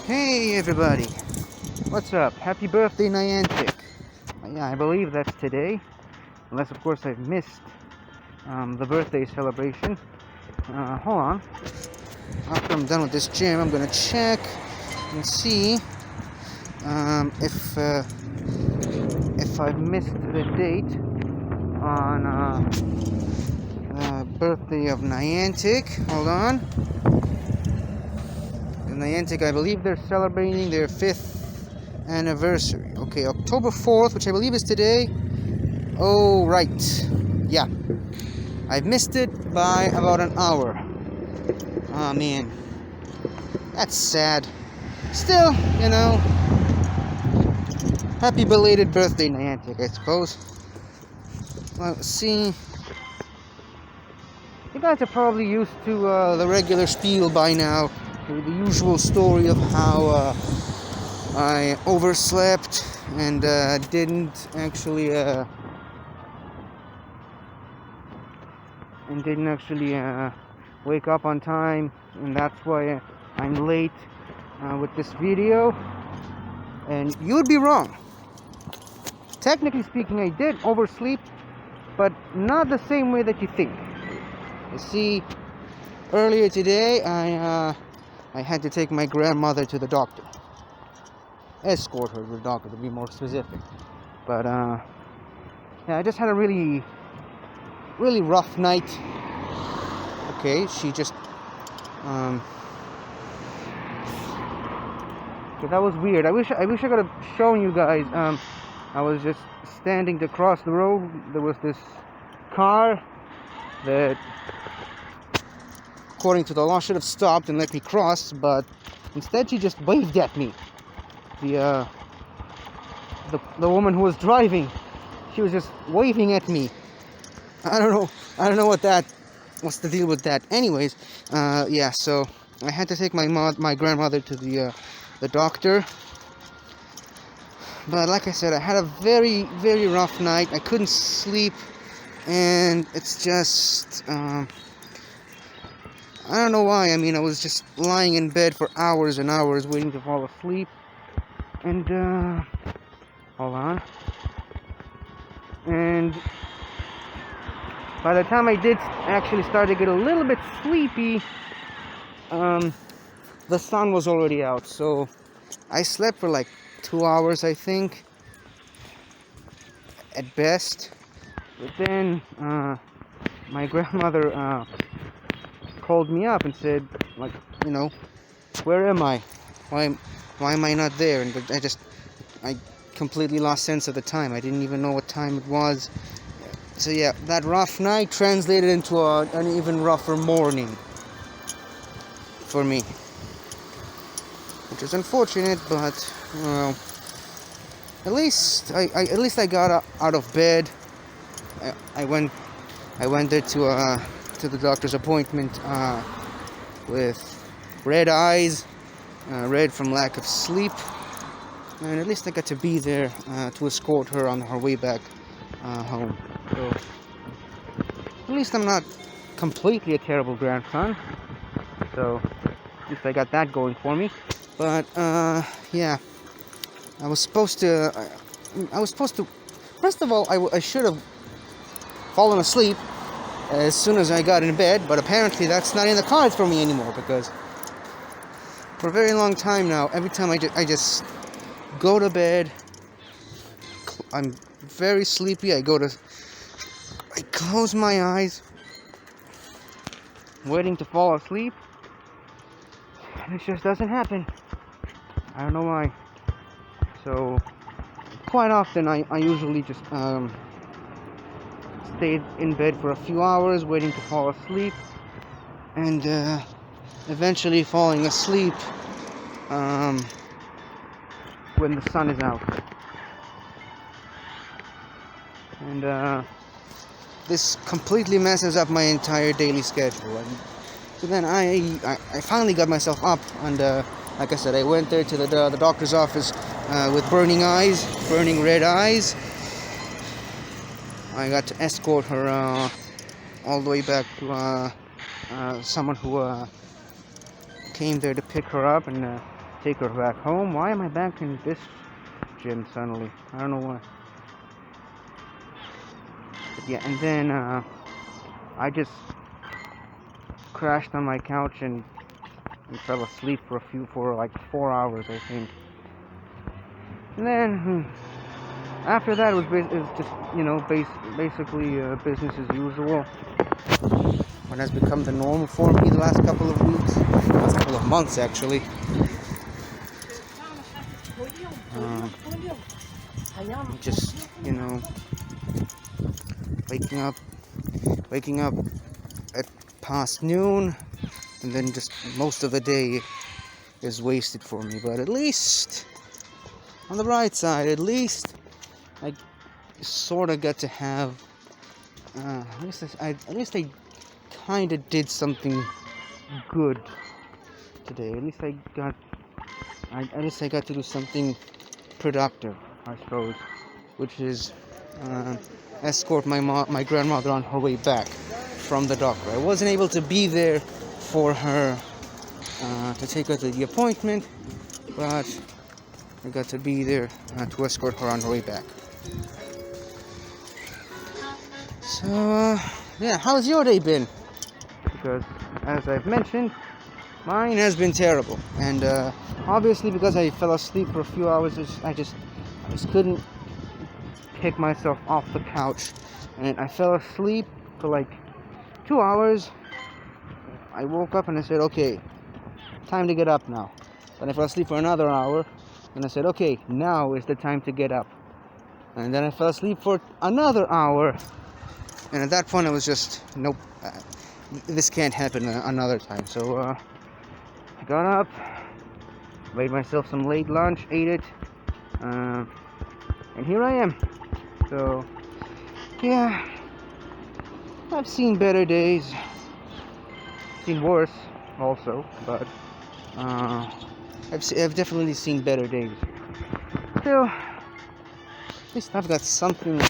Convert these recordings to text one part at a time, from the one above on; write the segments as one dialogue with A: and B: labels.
A: Hey everybody, what's up? Happy birthday, Niantic. Yeah, I believe that's today, unless of course I've missed the birthday celebration. Hold on. After I'm done with this gym, I'm gonna check and see if I've missed the date on birthday of Niantic. Hold on. Niantic, I believe they're celebrating their 5th anniversary. Okay, October 4th, which I believe is today. Oh, right. Yeah. I've missed it by about an hour. Oh, man. That's sad. Still, happy belated birthday, Niantic, I suppose. Well, let's see. You guys are probably used to the regular spiel by now. The usual story of how I overslept and didn't actually wake up on time, and that's why I'm late with this video. And you'd be wrong. Technically speaking, I did oversleep, but not the same way that you think. You see, earlier today I had to take my grandmother to the doctor. Escort her to the doctor, to be more specific. But yeah, I just had a really rough night. Okay, she just okay, that was weird. I wish I could have shown you guys. I was just standing to cross the road. There was this car that, according to the law, should have stopped and let me cross, but instead she just waved at me. The woman who was driving, she was just waving at me. I don't know what's the deal with that. Anyways, yeah, so I had to take my grandmother to the doctor. But like I said, I had a very rough night. I couldn't sleep, and it's just I don't know why. I mean, I was just lying in bed for hours and hours waiting to fall asleep. And hold on. And by the time I did actually start to get a little bit sleepy, the sun was already out. So I slept for like 2 hours, I think, at best. But then my grandmother called me up and said, like, where am I? Why am I not there? And I completely lost sense of the time. I didn't even know what time it was. So yeah, that rough night translated into an even rougher morning for me, which is unfortunate. But well, at least I got out of bed. I went there to the doctor's appointment with red eyes, red from lack of sleep, and at least I got to be there to escort her on her way back home. So at least I'm not completely a terrible grandson. So at least I got that going for me. But yeah, I was supposed to. First of all, I should have fallen asleep as soon as I got in bed, but apparently that's not in the cards for me anymore, because for a very long time now, every time I just go to bed, I'm very sleepy. I close my eyes, waiting to fall asleep, and it just doesn't happen. I don't know why. So quite often I usually just stayed in bed for a few hours waiting to fall asleep, and eventually falling asleep when the sun is out. And this completely messes up my entire daily schedule. And so then I finally got myself up, and like I said, I went there to the doctor's office with burning red eyes. I got to escort her all the way back to someone who came there to pick her up, and take her back home. Why am I back in this gym suddenly? I don't know why. But yeah, and then I just crashed on my couch and fell asleep for like 4 hours, I think. And then after that, it was just, you know, basically business as usual. What has become the norm for me the last couple of weeks, last couple of months actually. Just, you know, waking up at past noon, and then just most of the day is wasted for me. But at least, on the bright side, at least I sort of got to have. At least I kind of did something good today. At least I got to do something productive, I suppose, which is escort my grandmother on her way back from the doctor. I wasn't able to be there for her to take her to the appointment, but I got to be there to escort her on her way back. So yeah, how's your day been? Because as I've mentioned, mine has been terrible, and obviously because I fell asleep for a few hours, I just couldn't pick myself off the couch, and I fell asleep for like 2 hours. I woke up and I said, okay, time to get up now. Then I fell asleep for another hour, and I said, okay, now is the time to get up. And then I fell asleep for another hour, and at that point I was just, nope, this can't happen another time. So I got up, made myself some late lunch, ate it, and here I am. So yeah, I've seen better days, seen worse also, but I've definitely seen better days. Still, at least I've got something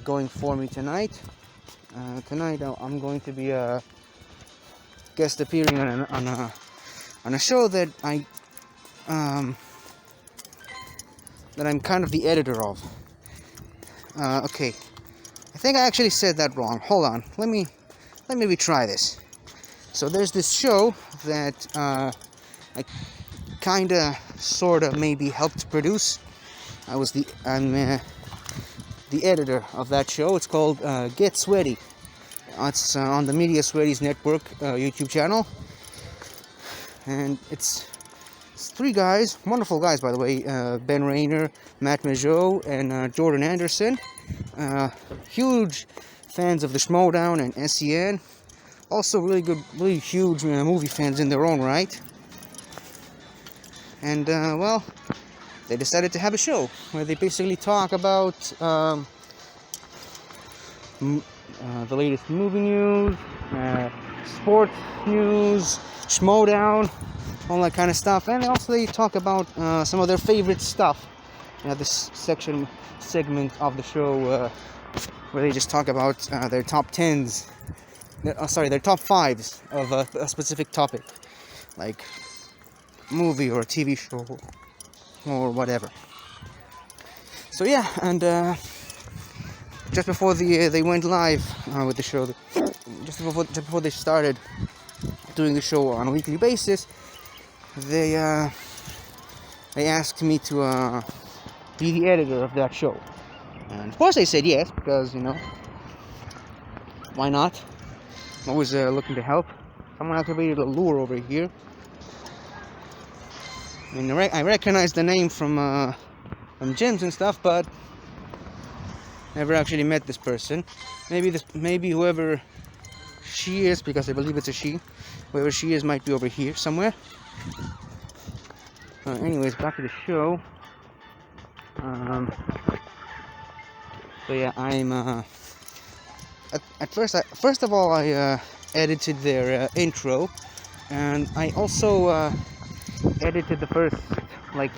A: going for me tonight. Tonight I'm going to be guest appearing on a show that I'm kind of the editor of. Okay, I think I actually said that wrong. Hold on, let me retry this. So there's this show that I kinda, sorta, maybe helped produce. I'm the editor of that show. It's called Get Sweaty. It's on the Media Sweaties Network YouTube channel, and it's 3 guys, wonderful guys by the way, Ben Rayner, Matt Majot, and Jordan Anderson. Huge fans of the Schmodown and SEN. Also really huge movie fans in their own right. And well, they decided to have a show where they basically talk about the latest movie news, sports news, Schmodown, all that kind of stuff, and also they talk about some of their favorite stuff. This segment of the show where they just talk about their top 10s, their top 5s of a specific topic, like movie or a TV show or whatever. So yeah, and just before they went live with the show, just before they started doing the show on a weekly basis, they asked me to be the editor of that show, and of course I said yes, because, you know, why not? I'm always looking to help. Someone activated a lure over here. I mean, I recognize the name from gyms and stuff, but never actually met this person. Maybe whoever she is, because I believe it's a she. Whoever she is might be over here somewhere. Anyways, back to the show. So yeah, I'm first of all I edited their intro, and I also edited the first like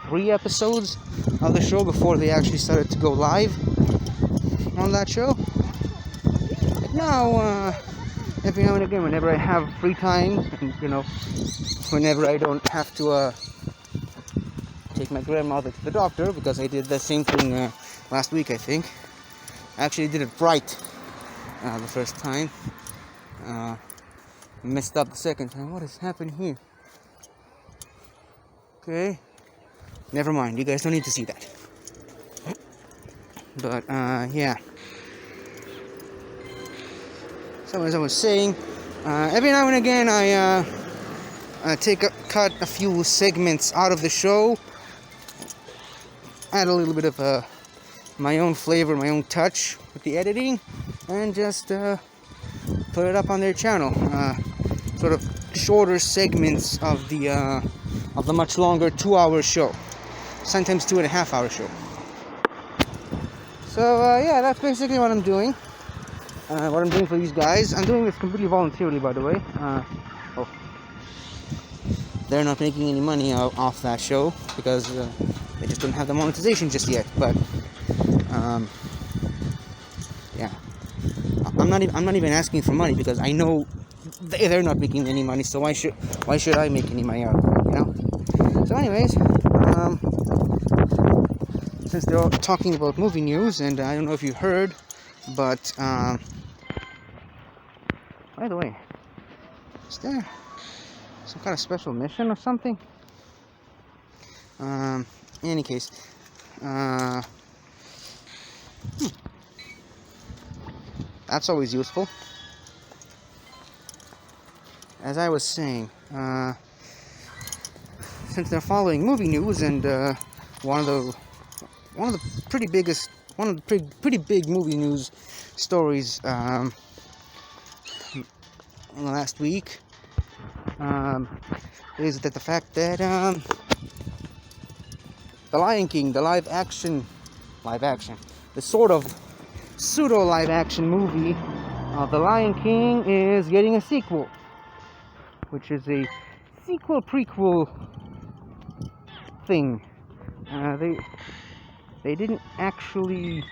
A: 3 episodes of the show before they actually started to go live on that show. But now, every now and again, whenever I have free time, and, you know, whenever I don't have to take my grandmother to the doctor, because I did the same thing last week, I think. I actually did it right the first time. Messed up the second time. What has happened here? Okay. Never mind. You guys don't need to see that. But, yeah. So as I was saying, every now and again I cut a few segments out of the show, add a little bit of my own flavor, my own touch with the editing, and just put it up on their channel. Sort of shorter segments of the much longer 2-hour show, sometimes 2.5-hour show. So yeah, that's basically what I'm doing. What I'm doing for these guys. I'm doing this completely voluntarily, by the way. They're not making any money off that show because they just don't have the monetization just yet. But yeah, I'm not even asking for money, because I know they're not making any money. So why should I make any money out of it? You know. So, anyways, since they're all talking about movie news, and I don't know if you heard, but by the way, is there some kind of special mission or something? In any case, that's always useful. As I was saying, since they're following movie news, and one of the pretty big movie news stories last week is that the fact that the Lion King, the the sort of pseudo live action movie of The Lion King is getting a sequel, which is a sequel prequel thing. They didn't actually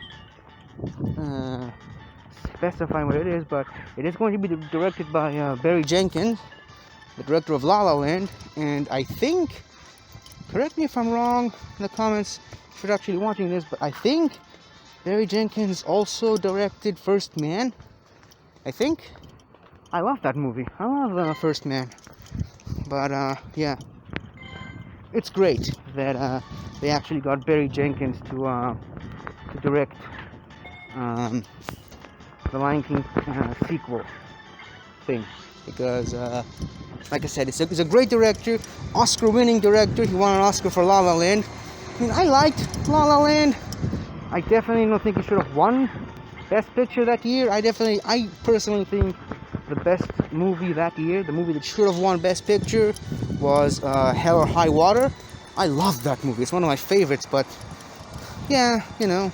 A: specify what it is, but it is going to be directed by Barry Jenkins, the director of La La Land, and I think, correct me if I'm wrong in the comments if you're actually watching this, but I think Barry Jenkins also directed First Man. I think. I love that movie. I love First Man. But yeah, it's great that they actually got Barry Jenkins to direct the Lion King sequel thing, because like I said, it's a great director, Oscar-winning director. He won an Oscar for La La Land. I mean, I liked La La Land. I definitely don't think he should have won Best Picture that year. I personally think the best movie that year, the movie that should have won Best Picture, was Hell or High Water. I love that movie. It's one of my favorites, but yeah, you know,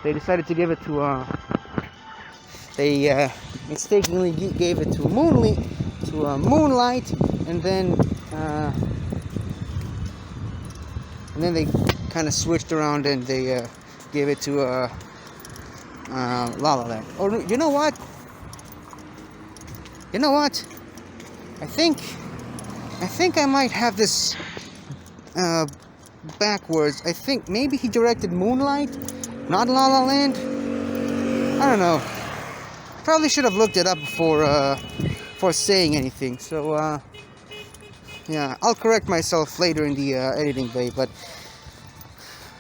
A: they decided to give it to they mistakenly gave it to Moonlight, and then they kind of switched around and they gave it to La La Land. Or you know what? I think I might have this backwards. I think maybe he directed Moonlight, not La La Land. I don't know. Probably should have looked it up before saying anything. So yeah, I'll correct myself later in the editing bay. But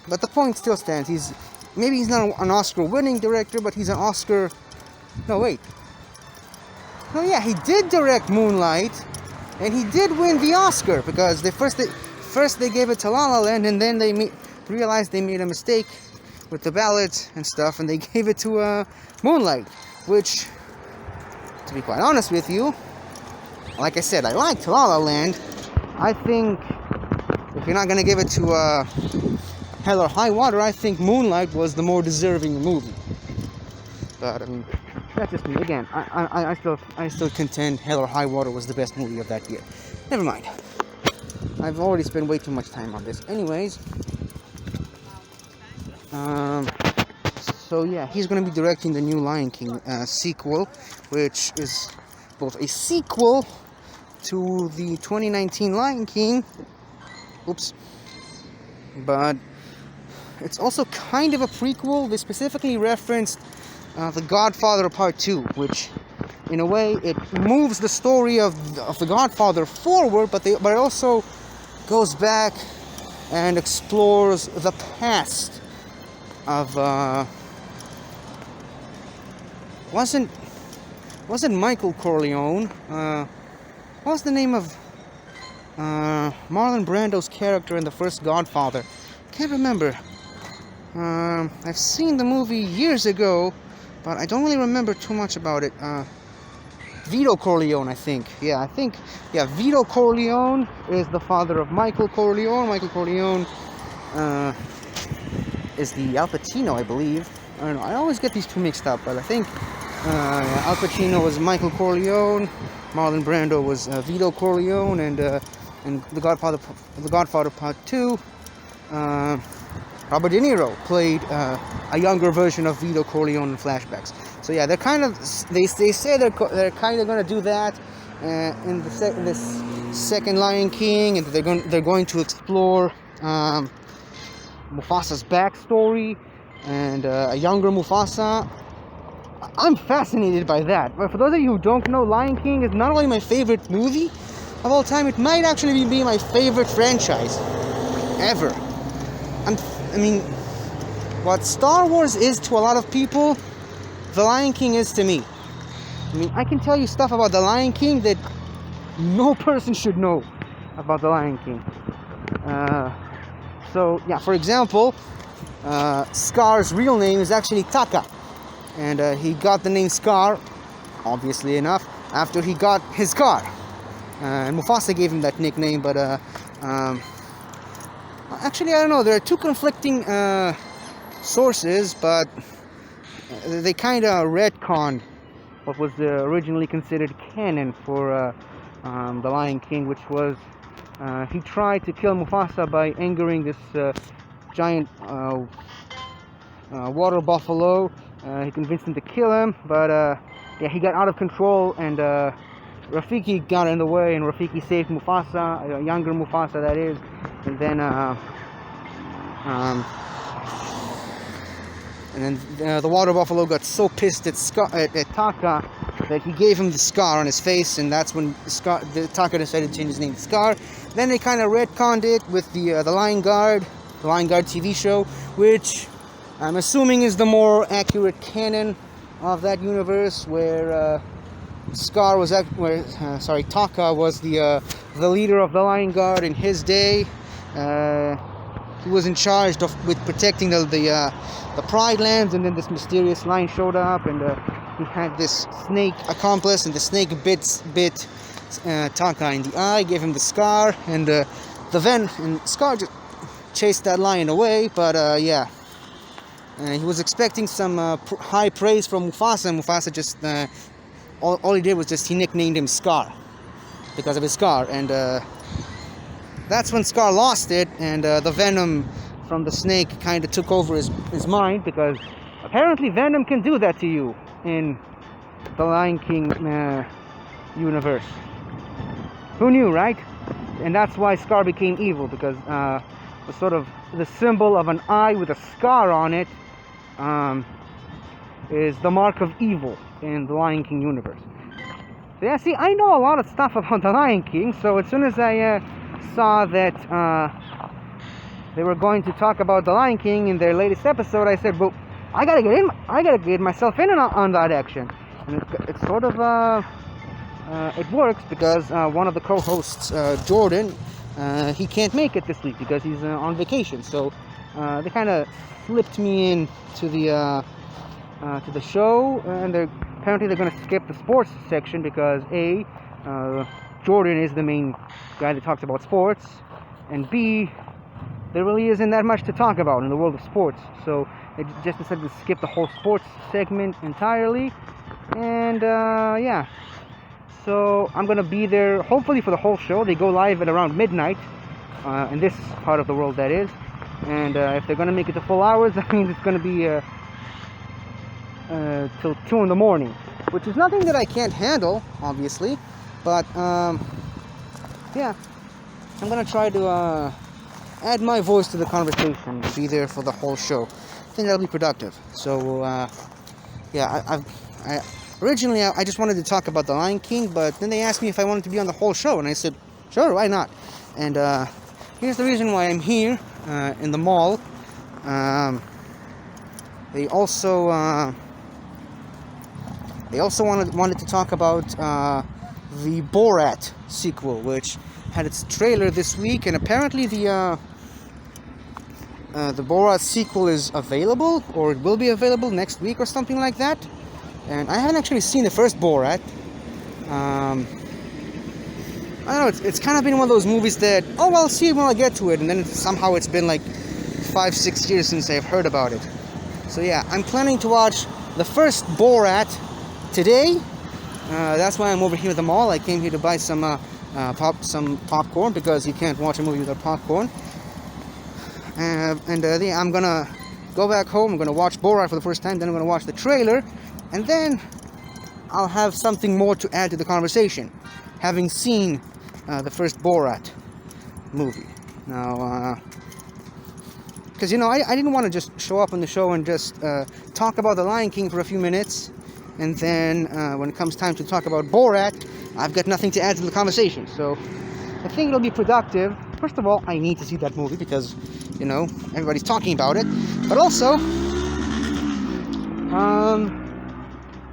A: the point still stands. He's not an Oscar-winning director, but he's an Oscar. No, wait. No, yeah, he did direct Moonlight, and he did win the Oscar, because first they gave it to La La Land, and then they realized they made a mistake with the ballots and stuff, and they gave it to Moonlight, which, to be quite honest with you, like I said, I liked La La Land. I think if you're not gonna give it to Hell or High Water, I think Moonlight was the more deserving movie. But I mean, that's just me. Again, I still contend Hell or High Water was the best movie of that year. Never mind. I've already spent way too much time on this. Anyways, so yeah, he's going to be directing the new Lion King sequel, which is both a sequel to the 2019 Lion King, Oops. But it's also kind of a prequel. They specifically referenced The Godfather Part 2, which, in a way, it moves the story of The Godfather forward, but it also goes back and explores the past of wasn't Michael Corleone. What was the name of Marlon Brando's character in the first Godfather? Can't remember. I've seen the movie years ago, but I don't really remember too much about it. Vito Corleone, I think. Yeah, Vito Corleone is the father of Michael Corleone. Michael Corleone is the Al Pacino, I believe. I don't know. I always get these two mixed up, but I think Al Pacino was Michael Corleone, Marlon Brando was Vito Corleone, and the Godfather Part 2, Robert De Niro played a younger version of Vito Corleone in flashbacks. So yeah, they're kind of they say they're kind of going to do that in this second Lion King, and they're going to explore Mufasa's backstory and a younger Mufasa. I'm fascinated by that. But for those of you who don't know, Lion King is not only my favorite movie of all time, it might actually be my favorite franchise ever. I mean, what Star Wars is to a lot of people, The Lion King is to me. I mean, I can tell you stuff about The Lion King that no person should know about The Lion King. So, yeah, for example, Scar's real name is actually Taka. And he got the name Scar, obviously enough, after he got his car. And Mufasa gave him that nickname, but actually, I don't know. There are two conflicting sources, but they kind of retconned what was originally considered canon for The Lion King, which was he tried to kill Mufasa by angering this giant water buffalo. He convinced him to kill him, but yeah, he got out of control, and Rafiki got in the way, and Rafiki saved Mufasa, a younger Mufasa that is, and then the water buffalo got so pissed at Taka that he gave him the scar on his face, and that's when Taka decided to change his name to Scar. Then they kind of retconned it with the Lion Guard TV show, which I'm assuming is the more accurate canon of that universe, where Taka was the leader of the Lion Guard in his day. He was in charge with protecting the Pride Lands, and then this mysterious lion showed up, and he had this snake accomplice, and the snake bit Taka in the eye, gave him the scar, and Scar just chased that lion away. But yeah. He was expecting some high praise from Mufasa, and Mufasa just, all he did was he nicknamed him Scar, because of his scar, and that's when Scar lost it, and the venom from the snake kind of took over his mind, because apparently venom can do that to you in the Lion King universe. Who knew, right? And that's why Scar became evil, because the symbol of an eye with a scar on it is the mark of evil in the Lion King universe. So yeah, see, I know a lot of stuff about the Lion King, so as soon as I saw that they were going to talk about the Lion King in their latest episode, I said, well, I gotta get myself in on that action. And it's sort of it works, because one of the co-hosts, Jordan, he can't make it this week because he's on vacation. So they kind of slipped me in to the show, and apparently they're going to skip the sports section because A, Jordan is the main guy that talks about sports, and B, there really isn't that much to talk about in the world of sports. So they just decided to skip the whole sports segment entirely, and yeah. So I'm gonna be there hopefully for the whole show. They go live at around midnight in this part of the world, that is. And if they're gonna make it to full hours, that means it's gonna be till 2 in the morning, which is nothing that I can't handle, obviously. But yeah, I'm gonna try to add my voice to the conversation, be there for the whole show. I think that'll be productive. So, yeah, originally I just wanted to talk about The Lion King, but then they asked me if I wanted to be on the whole show, and I said, sure, why not? And here's the reason why I'm here in the mall. They also wanted to talk about the Borat sequel, which had its trailer this week, and apparently the Borat sequel is available, or it will be available next week or something like that. And I haven't actually seen the first Borat. I don't know, it's kind of been one of those movies that, oh, I'll see it when I get to it, and then somehow it's been like 5-6 years since I've heard about it. So yeah, I'm planning to watch the first Borat today. That's why I'm over here at the mall. I came here to buy some popcorn, because you can't watch a movie without popcorn. Yeah, I'm gonna go back home. I'm gonna watch Borat for the first time. Then I'm gonna watch the trailer, and then I'll have something more to add to the conversation, having seen the first Borat movie. Now, because I didn't want to just show up on the show and just talk about The Lion King for a few minutes, and then when it comes time to talk about Borat, I've got nothing to add to the conversation. So I think it'll be productive. First of all, I need to see that movie because, everybody's talking about it. But also,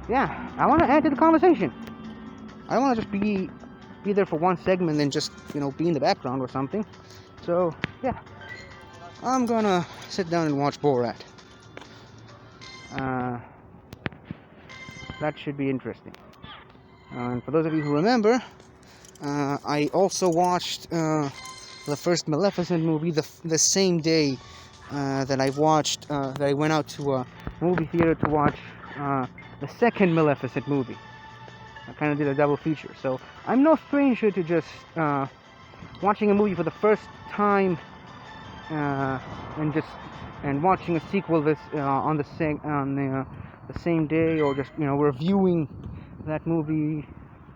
A: yeah, I want to add to the conversation. I don't want to just be there for one segment and then just, be in the background or something. So, yeah, I'm gonna sit down and watch Borat. That should be interesting. And for those of you who remember, I also watched the first Maleficent movie the same day that I went out to a movie theater to watch the second Maleficent movie. I kind of did a double feature. So I'm no stranger to just watching a movie for the first time and watching a sequel on the same day, or just reviewing that movie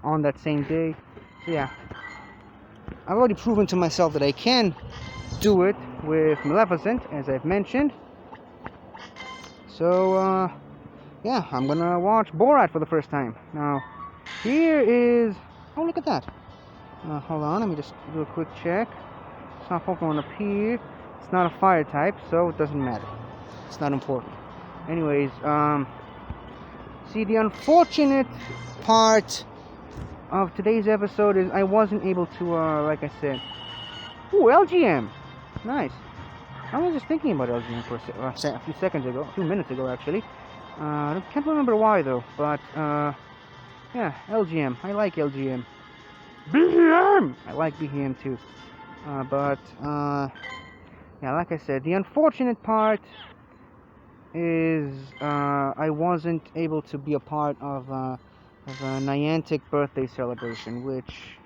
A: on that same day. So yeah, I've already proven to myself that I can do it with Maleficent, as I've mentioned. So yeah, I'm gonna watch Borat for the first time. Now, here is... oh, look at that. Hold on, let me just do a quick check. It's not Pokemon up here. It's not a fire type, so it doesn't matter. It's not important. Anyways, see, the unfortunate part of today's episode is I wasn't able to, like I said... ooh, LGM! Nice. I was just thinking about LGM for a few seconds ago, a few minutes ago, actually. I can't remember why, though, but, yeah, LGM. I like LGM. BGM! I like BGM, too. Yeah, like I said, the unfortunate part is I wasn't able to be a part of a Niantic birthday celebration, which,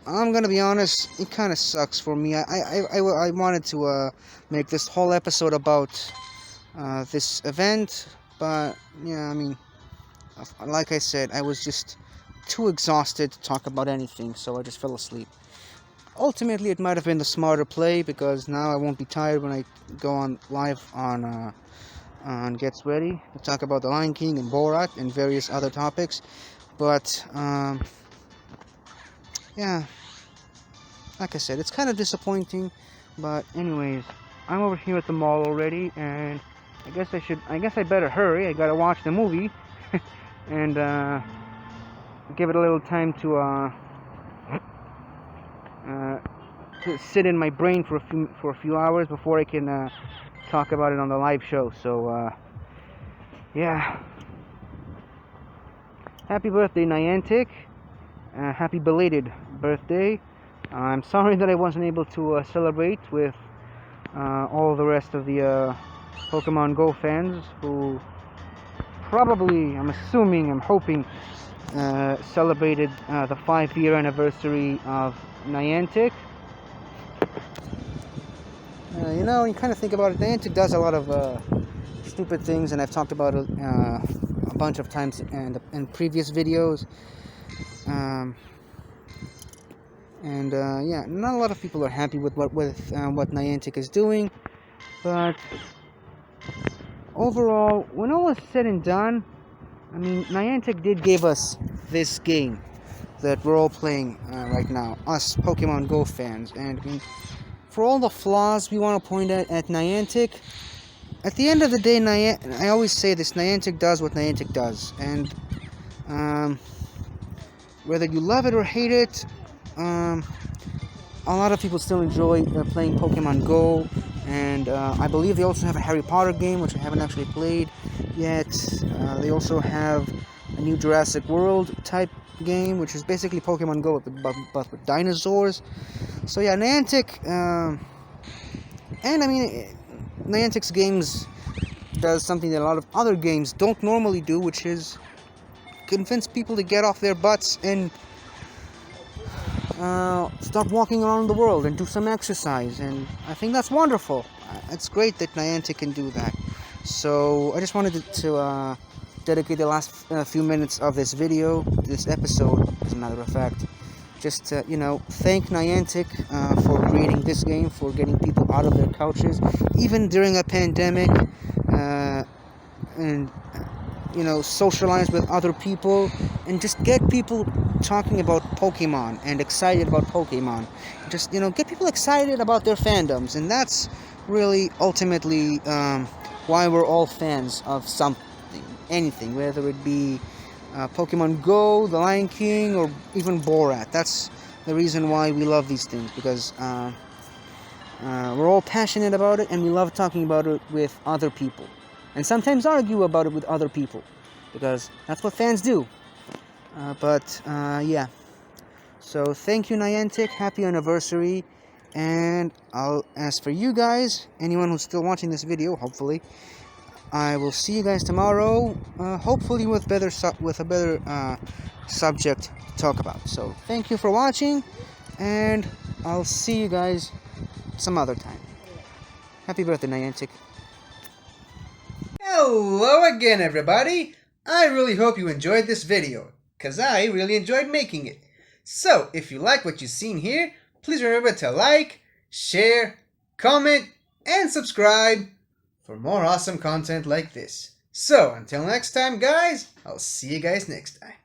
A: I'm gonna be honest, it kind of sucks for me. I wanted to make this whole episode about this event, but yeah, I mean, like I said, I was just too exhausted to talk about anything, so I just fell asleep. Ultimately, it might have been the smarter play, because now I won't be tired when I go on live on Gets Ready to talk about The Lion King and Borat and various other topics. But yeah, like I said, it's kind of disappointing. But anyways, I'm over here at the mall already, and I guess I better hurry. I gotta watch the movie and give it a little time to sit in my brain for a few hours before I can talk about it on the live show. So yeah, happy birthday, Niantic. Happy belated birthday. I'm sorry that I wasn't able to celebrate with all the rest of the Pokemon Go fans who probably, I'm hoping, celebrated the 5-year anniversary of Niantic. You kind of think about it, Niantic does a lot of stupid things, and I've talked about it a bunch of times in previous videos. And yeah, not a lot of people are happy with what Niantic is doing, but overall, when all is said and done, I mean, Niantic did give us this game that we're all playing right now, us Pokemon Go fans, and I mean, for all the flaws we want to point at Niantic, at the end of the day, I always say this, Niantic does what Niantic does, and whether you love it or hate it, a lot of people still enjoy playing Pokemon Go, and I believe they also have a Harry Potter game, which I haven't actually played yet. They also have a new Jurassic World type game, which is basically Pokemon Go but with dinosaurs. So yeah, Niantic, and I mean, Niantic's games does something that a lot of other games don't normally do, which is convince people to get off their butts and start walking around the world and do some exercise, and I think that's wonderful. It's great that Niantic can do that. So I just wanted to dedicate the last few minutes of this video, this episode, as a matter of fact, just to, thank Niantic for creating this game, for getting people out of their couches, even during a pandemic, and socialize with other people, and just get people talking about Pokemon and excited about Pokemon. Just, get people excited about their fandoms, and that's really ultimately why we're all fans of something, anything, whether it be Pokemon Go, The Lion King, or even Borat. That's the reason why we love these things, because we're all passionate about it, and we love talking about it with other people. And sometimes argue about it with other people, because that's what fans do. Yeah. So thank you, Niantic. Happy anniversary. And as for you guys, anyone who's still watching this video, hopefully, I will see you guys tomorrow. Hopefully with a better subject to talk about. So thank you for watching, and I'll see you guys some other time. Happy birthday, Niantic.
B: Hello again, everybody! I really hope you enjoyed this video, because I really enjoyed making it. So, if you like what you've seen here, please remember to like, share, comment, and subscribe for more awesome content like this. So, until next time, guys, I'll see you guys next time.